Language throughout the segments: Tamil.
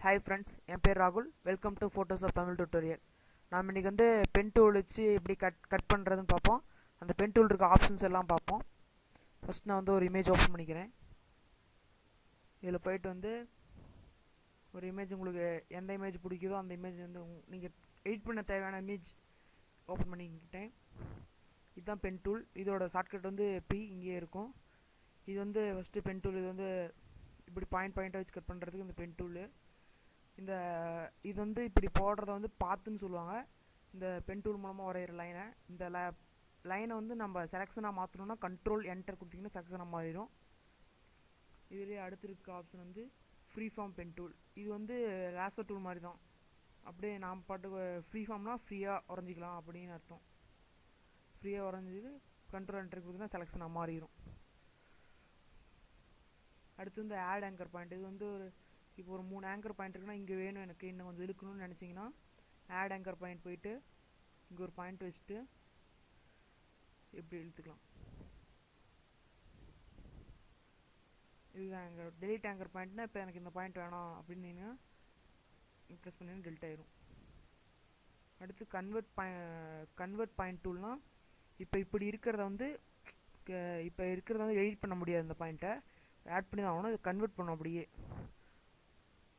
Hi friends, என் பேர் ராகுல். Welcome to Photoshop Tamil tutorial. நாம் இன்றைக்கி வந்து பென் டூல் வச்சு எப்படி கட் பண்ணுறதுன்னு பார்ப்போம். அந்த பென் டூல் இருக்க ஆப்ஷன்ஸ் எல்லாம் பார்ப்போம். ஃபஸ்ட் நான் வந்து ஒரு இமேஜ் ஓப்பன் பண்ணிக்கிறேன். இதில் போயிட்டு வந்து ஒரு இமேஜ் உங்களுக்கு எந்த இமேஜ் பிடிக்குதோ அந்த இமேஜ் வந்து நீங்கள் எடிட் பண்ண தேவையான இமேஜ் ஓப்பன் பண்ணிக்கிட்டேன். இதுதான் பென் டூல். இதோட ஷார்ட்கட் வந்து பி இங்கேயே இருக்கும். இது வந்து ஃபஸ்ட்டு பென் டூல். இது வந்து இப்படி பாயிண்டாக வச்சு கட் பண்ணுறதுக்கு இந்த பென் டூலு. இது வந்து இப்படி போடுறத வந்து பாத்துன்னு சொல்லுவாங்க. இந்த பென் டூல் மூலமாக வரைகிற லைனை, இந்த லைனை வந்து நம்ம செலெக்ஷனாக மாற்றணும்னா கண்ட்ரோல் என்டர் கொடுத்திங்கன்னா செலெக்ஷனாக மாறிடும். இதுலேயே அடுத்து இருக்க ஆப்ஷன் வந்து ஃப்ரீ ஃபார்ம் பென் டூல். இது வந்து லேசர் டூல் மாதிரி தான். அப்படியே நாம் பாட்டுக்கு ஃப்ரீ ஃபார்ம்னா ஃப்ரீயாக வரைஞ்சிக்கலாம் அப்படின்னு அர்த்தம். ஃப்ரீயாக வரைஞ்சிட்டு கண்ட்ரோல் என்டர் கொடுத்திங்கன்னா செலெக்ஷனாக மாறிடும். அடுத்து வந்து ஆட் ஆங்கர் பாயிண்ட். இது வந்து இப்போ ஒரு 3 ஆங்கர் பாயிண்ட் இருக்குன்னா இங்கே வேணும் எனக்கு இன்னும் கொஞ்சம் இழுக்கணும்னு நினச்சிங்கன்னா ஆட் ஆங்கர் பாயிண்ட் போயிட்டு இங்கே ஒரு பாயிண்ட் வச்சுட்டு இப்படி இழுத்துக்கலாம். இதுதான் ஆங்கர். டெலிட் ஆங்கர் பாயிண்ட்னா இப்போ எனக்கு இந்த பாயிண்ட் வேணாம் அப்படின்னு நீங்கள் ப்ரெஸ் பண்ணிங்கன்னா டெலிட் ஆயிரும். அடுத்து கன்வெர்ட் பாயிண்ட் டூல்னால் இப்போ இப்படி இருக்கிறத வந்து எடிட் பண்ண முடியாது. இந்த பாயிண்ட்டை ஆட் பண்ணி தான் ஆகணும். இது கன்வெர்ட் பண்ணும், அப்படியே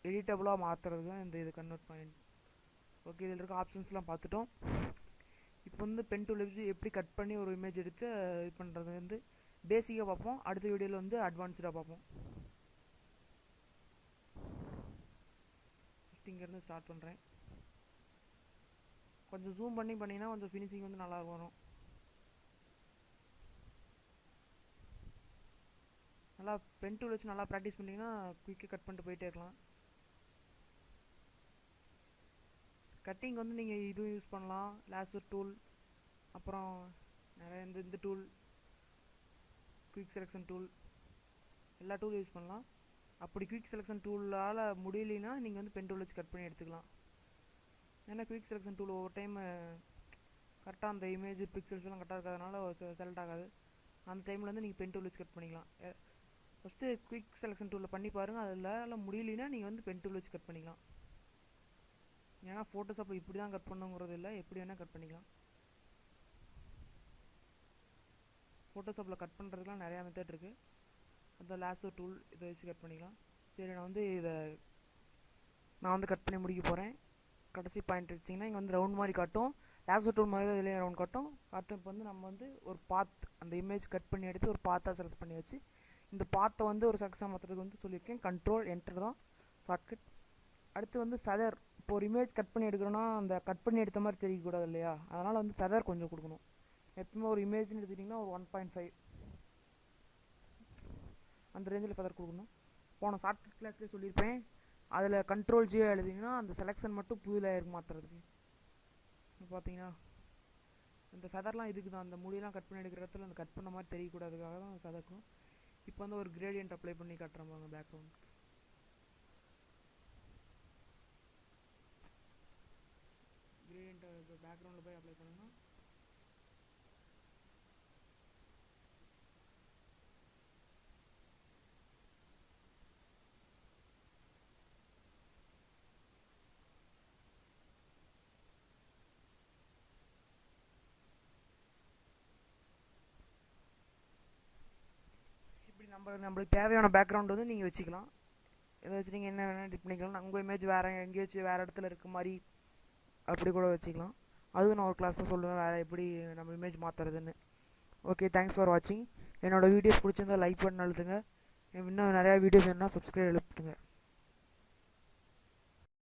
எடிட்டபுளாக மாற்றுறது தான் இது கன்வெர்ட் பாயிண்ட். ஓகே, இதில் இருக்க ஆப்ஷன்ஸ்லாம் பார்த்துட்டோம். இப்போ வந்து பென் டூல் வச்சு எப்படி கட் பண்ணி ஒரு இமேஜ் எடுத்து இது பண்ணுறது வந்து பேசிக்காக பார்ப்போம். அடுத்த வீடியோவில் வந்து அட்வான்ஸ்டாக பார்ப்போம். ஃபஸ்ட் இங்கேருந்து ஸ்டார்ட் பண்ணுறேன். கொஞ்சம் ஜூம் பண்ணிங்கன்னா கொஞ்சம் ஃபினிஷிங் வந்து நல்லா வரும். நல்லா பென் டூல் வச்சு நல்லா ப்ராக்டிஸ் பண்ணிங்கன்னா குயிக்காக கட் பண்ணிட்டு போயிட்டே இருக்கலாம். கட்டிங் வந்து நீங்கள் இதுவும் யூஸ் பண்ணலாம், லேசர் டூல், அப்புறம் நிறைய இந்த டூல், குயிக் செலெக்ஷன் டூல், எல்லா டூலும் யூஸ் பண்ணலாம். அப்படி குயிக் செலெக்ஷன் டூலால் முடியலைன்னா நீங்கள் வந்து பென் டூல் வச்சு கட் பண்ணி எடுத்துக்கலாம். ஏன்னா குயிக் செலெக்ஷன் டூல் ஒவ்வொரு டைம் கரெக்டாக அந்த இமேஜ் பிக்சல்ஸ் எல்லாம் கரெக்டாக இருக்கிறதுனால செலக்ட் ஆகாது. அந்த டைமில் வந்து நீங்கள் பென் டூல் வச்சு கட் பண்ணிக்கலாம். ஃபஸ்ட்டு குயிக் செலெக்ஷன் டூலில் பண்ணி பாருங்கள். அதில் முடியலைன்னா நீங்கள் வந்து பென் டூல் வச்சு கட் பண்ணிக்கலாம். ஏன்னா ஃபோட்டோஷாப்பில் இப்படி தான் கட் பண்ணுங்கிறது இல்லை, எப்படி வேணால் கட் பண்ணிக்கலாம். ஃபோட்டோஷாப்பில் கட் பண்ணுறதுக்குலாம் நிறையா மெத்தட் இருக்குது. அந்த லேசர் டூல் இதை வச்சு கட் பண்ணிக்கலாம். சரி, நான் வந்து கட் பண்ணி முடிக்க போகிறேன். கடைசி பாயிண்ட் வச்சிங்கன்னா இங்கே வந்து ரவுண்ட் மாதிரி காட்டும். லேசர் டூல் மாதிரி தான் இதுலேயே ரவுண்ட் காட்டும். இப்போ வந்து நம்ம வந்து ஒரு அந்த இமேஜ் கட் பண்ணி எடுத்து ஒரு பாத்தாக செலக்ட் பண்ணி வச்சு இந்த பாத்தை வந்து ஒரு செக்ஷன் மாற்றுறதுக்கு வந்து சொல்லியிருக்கேன். கண்ட்ரோல் என்டர் தான் ஷார்ட்கட். அடுத்து வந்து ஃபெதர். இப்போ ஒரு இமேஜ் கட் பண்ணி எடுக்கிறோன்னா அந்த கட் பண்ணி எடுத்த மாதிரி தெரியக்கூடாது இல்லையா, அதனால் வந்து ஃபெதர் கொஞ்சம் கொடுக்கணும். எப்பவுமே ஒரு இமேஜ்னு எடுத்துட்டிங்கன்னா ஒரு 1.5 அந்த ரேஞ்சில் ஃபெதர் கொடுக்கணும். போன ஷார்ட்கட் கிளாஸ்லேயே சொல்லியிருப்பேன். அதில் கண்ட்ரோல் ஜியோ எழுதிங்கன்னா அந்த செலெக்ஷன் மட்டும் புது லேயருக்கு மாற்றுறதுக்கு. பார்த்தீங்கன்னா இந்த ஃபெதர்லாம் இதுக்கு தான். அந்த முடியெல்லாம் கட் பண்ணி எடுக்கிற இடத்துல அந்த கட் பண்ண மாதிரி தெரியக்கூடாதுக்காக தான் ஃபெதர்க்கும். இப்போ வந்து ஒரு கிரேடியன்ட் அப்ளை பண்ணி காட்டுறோம் பாருங்க பேக்ரவுண்ட். கிரேடியன்ட் பேக்ரவுண்டில் போய் அப்ளை பண்ணணும். இப்படி நம்மளுக்கு தேவையான பேக்ரவுண்ட் வந்து நீங்கள் வச்சுக்கலாம். இதை வச்சு நீங்கள் என்ன வேணால் எடிட் பண்ணிக்கலாம். உங்கள் இமேஜ் வேறு எங்கேயாச்சும் வேறு இடத்துல இருக்க மாதிரி அப்படி கூட வச்சுக்கலாம். அதுவும் நான் ஒரு கிளாஸில் சொல்லுவேன் வேறு எப்படி நம்ம இமேஜ் மாற்றுறதுன்னு. ஓகே, தேங்க்ஸ் ஃபார் வாட்சிங். என்னோடய வீடியோஸ் பிடிச்சிருந்தால் லைக் பண்ணி அழுத்துங்க. இன்னும் நிறையா வீடியோஸ் வேணுன்னா சப்ஸ்கிரைப் எழுப்புங்க.